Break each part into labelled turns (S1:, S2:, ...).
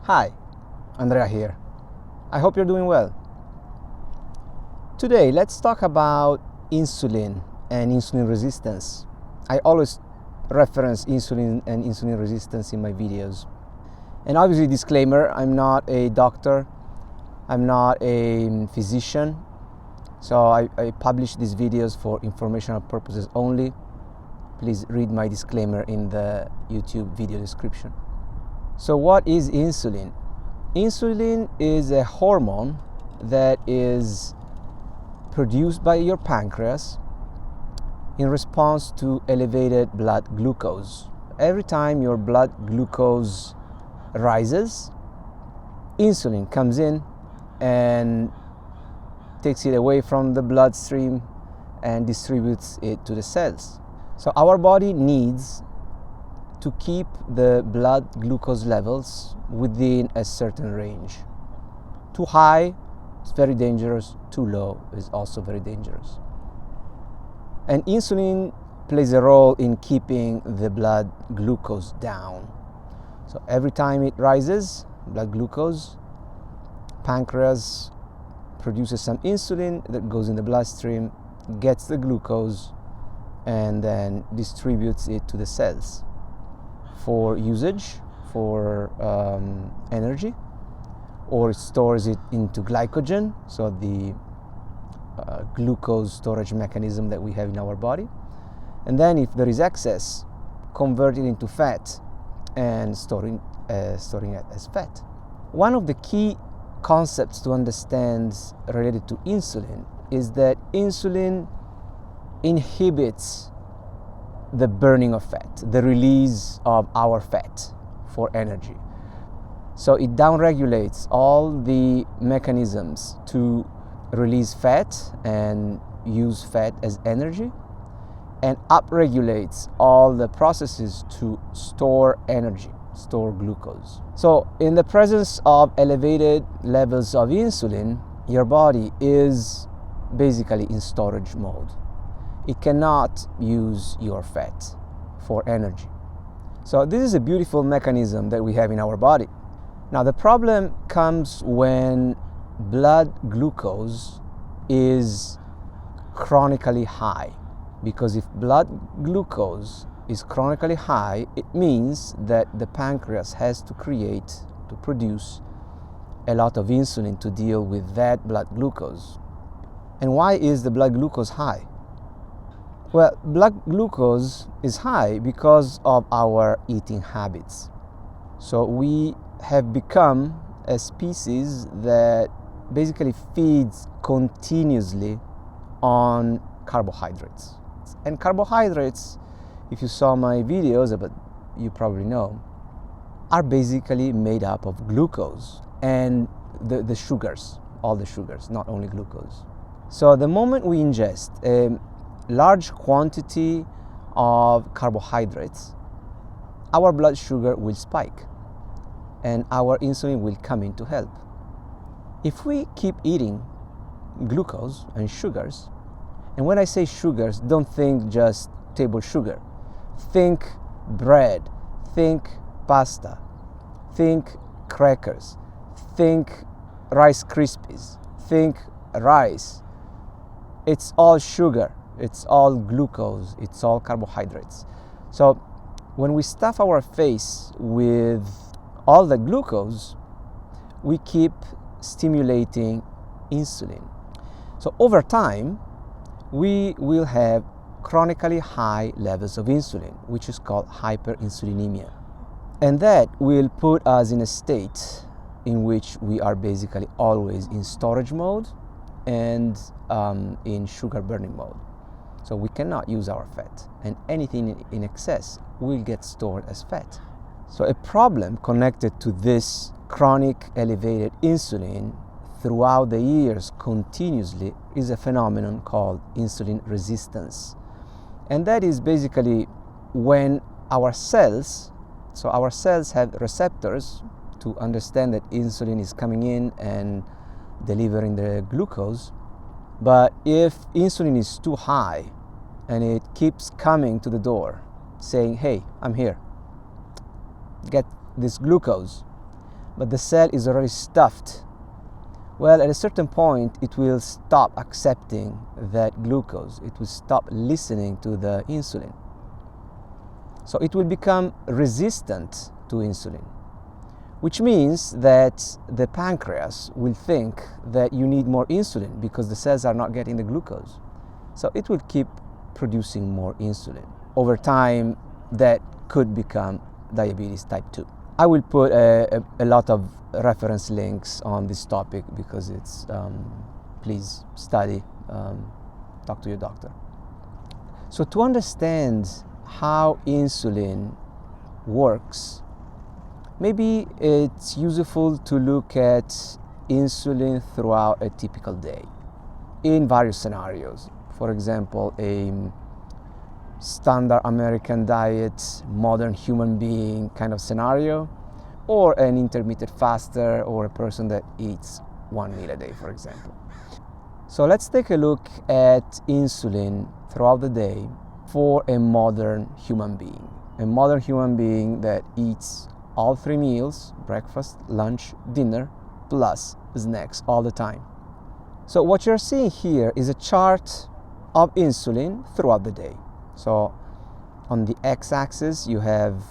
S1: Hi, Andrea here. I hope you're doing well. Today, let's talk about insulin and insulin resistance. I always reference insulin and insulin resistance in my videos. And obviously, disclaimer, I'm not a doctor, I'm not a physician, so I publish these videos for informational purposes only. Please read my disclaimer in the YouTube video description. So what is insulin? Insulin is a hormone that is produced by your pancreas in response to elevated blood glucose. Every time your blood glucose rises, insulin comes in and takes it away from the bloodstream and distributes it to the cells. So our body needs to keep the blood glucose levels within a certain range. Too high, it's very dangerous. Too low is also very dangerous. And insulin plays a role in keeping the blood glucose down. So every time it rises, blood glucose, pancreas produces some insulin that goes in the bloodstream, gets the glucose, and then distributes it to the cells for usage, for energy, or it stores it into glycogen, so the glucose storage mechanism that we have in our body. And then if there is excess, convert it into fat and storing it as fat. One of the key concepts to understand related to insulin is that insulin inhibits the burning of fat, the release of our fat for energy. So it downregulates all the mechanisms to release fat and use fat as energy, and upregulates all the processes to store energy, store glucose. So in the presence of elevated levels of insulin, your body is basically in storage mode. It cannot use your fat for energy. So this is a beautiful mechanism that we have in our body. Now the problem comes when blood glucose is chronically high, because if blood glucose is chronically high, it means that the pancreas has to produce a lot of insulin to deal with that blood glucose. And why is the blood glucose high? Well, blood glucose is high because of our eating habits. So we have become a species that basically feeds continuously on carbohydrates. And carbohydrates, if you saw my videos, but you probably know, are basically made up of glucose and the sugars, all the sugars, not only glucose. So the moment we ingest a large quantity of carbohydrates, our blood sugar will spike and our insulin will come in to help. If we keep eating glucose and sugars, and when I say sugars, don't think just table sugar. Think bread, think pasta, think crackers, think Rice Krispies, think rice. It's all sugar. It's all glucose, it's all carbohydrates. So when we stuff our face with all the glucose, we keep stimulating insulin. So over time, we will have chronically high levels of insulin, which is called hyperinsulinemia. And that will put us in a state in which we are basically always in storage mode and in sugar burning mode. So we cannot use our fat, and anything in excess will get stored as fat. So a problem connected to this chronic elevated insulin throughout the years continuously is a phenomenon called insulin resistance. And that is basically when our cells have receptors to understand that insulin is coming in and delivering the glucose. But if insulin is too high and it keeps coming to the door saying, hey, I'm here, get this glucose, but the cell is already stuffed. Well, at a certain point, it will stop accepting that glucose. It will stop listening to the insulin. So it will become resistant to insulin, which means that the pancreas will think that you need more insulin because the cells are not getting the glucose. So it will keep producing more insulin. Over time, that could become diabetes type 2. I will put a lot of reference links on this topic because it's, please study, talk to your doctor. So to understand how insulin works, maybe it's useful to look at insulin throughout a typical day in various scenarios. For example, a standard American diet, modern human being kind of scenario, or an intermittent faster, or a person that eats one meal a day, for example. So let's take a look at insulin throughout the day for a modern human being. A modern human being that eats all 3 meals, breakfast, lunch, dinner, plus snacks all the time. So what you're seeing here is a chart of insulin throughout the day. So on the x-axis you have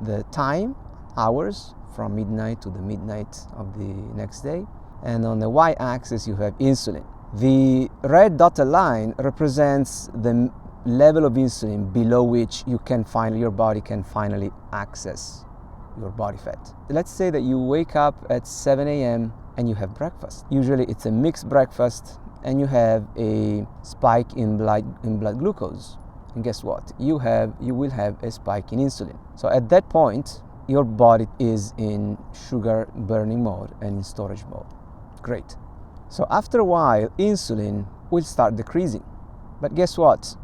S1: the time, hours, from midnight to the midnight of the next day, and on the y-axis you have insulin. The red dotted line represents the level of insulin below which your body can finally access your body fat. Let's say that you wake up at 7 a.m. and you have breakfast. Usually it's a mixed breakfast and you have a spike in blood glucose. And guess what? You will have a spike in insulin. So at that point, your body is in sugar burning mode and in storage mode. Great. So after a while, insulin will start decreasing. But guess what?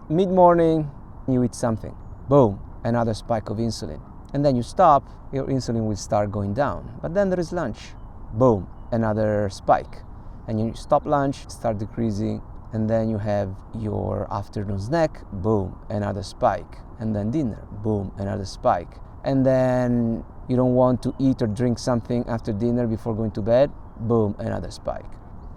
S1: Mid-morning, you eat something. Boom, another spike of insulin. And then you stop, your insulin will start going down. But then there is lunch. Boom, another spike. And you stop lunch, start decreasing. And then you have your afternoon snack, boom, another spike. And then dinner, boom, another spike. And then you don't want to eat or drink something after dinner before going to bed, boom, another spike.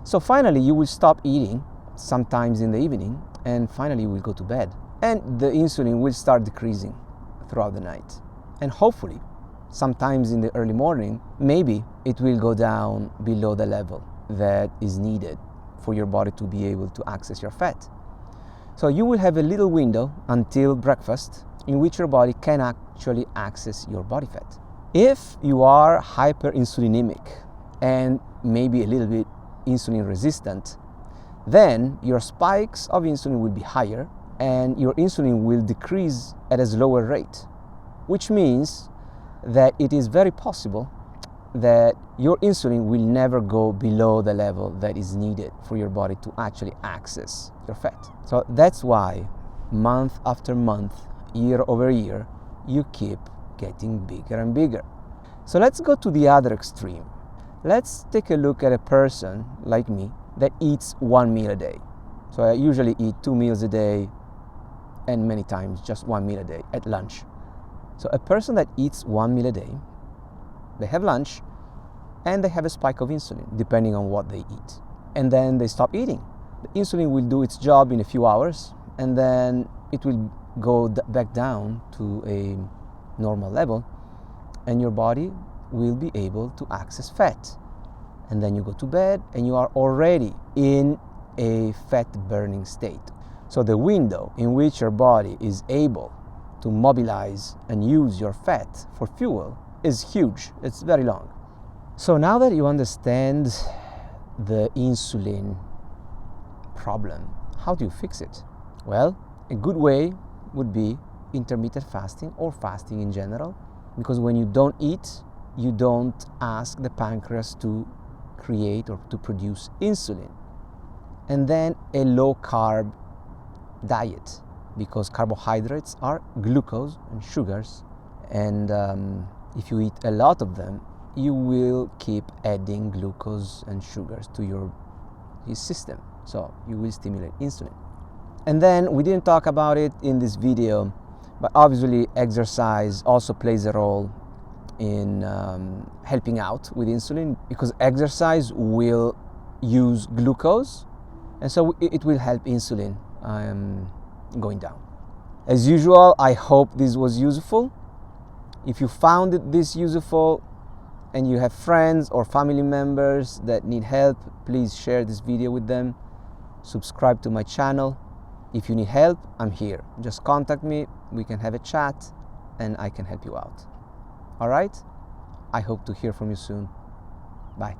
S1: So finally you will stop eating, sometimes in the evening, and finally you will go to bed. And the insulin will start decreasing throughout the night. And hopefully, sometimes in the early morning, maybe it will go down below the level that is needed for your body to be able to access your fat. So you will have a little window until breakfast in which your body can actually access your body fat. If you are hyperinsulinemic and maybe a little bit insulin resistant, then your spikes of insulin will be higher and your insulin will decrease at a slower rate, which means that it is very possible that your insulin will never go below the level that is needed for your body to actually access your fat. So that's why month after month, year over year, you keep getting bigger and bigger. So let's go to the other extreme. Let's take a look at a person like me that eats 1 meal a day. So I usually eat 2 meals a day and many times just 1 meal a day at lunch. So a person that eats 1 meal a day, they have lunch and they have a spike of insulin depending on what they eat. And then they stop eating. The insulin will do its job in a few hours and then it will go back down to a normal level and your body will be able to access fat. And then you go to bed and you are already in a fat burning state. So the window in which your body is able to mobilize and use your fat for fuel is huge. It's very long. So now that you understand the insulin problem, how do you fix it? Well, a good way would be intermittent fasting or fasting in general, because when you don't eat, you don't ask the pancreas to create or to produce insulin. And then a low carb diet, because carbohydrates are glucose and sugars, and if you eat a lot of them, you will keep adding glucose and sugars to your system, so you will stimulate insulin. And then we didn't talk about it in this video, but obviously exercise also plays a role in helping out with insulin, because exercise will use glucose, and so it will help insulin going down. As usual, I hope this was useful. If you found this useful and you have friends or family members that need help, please share this video with them. Subscribe to my channel. If you need help, I'm here. Just contact me, we can have a chat, and I can help you out. All right? I hope to hear from you soon. Bye.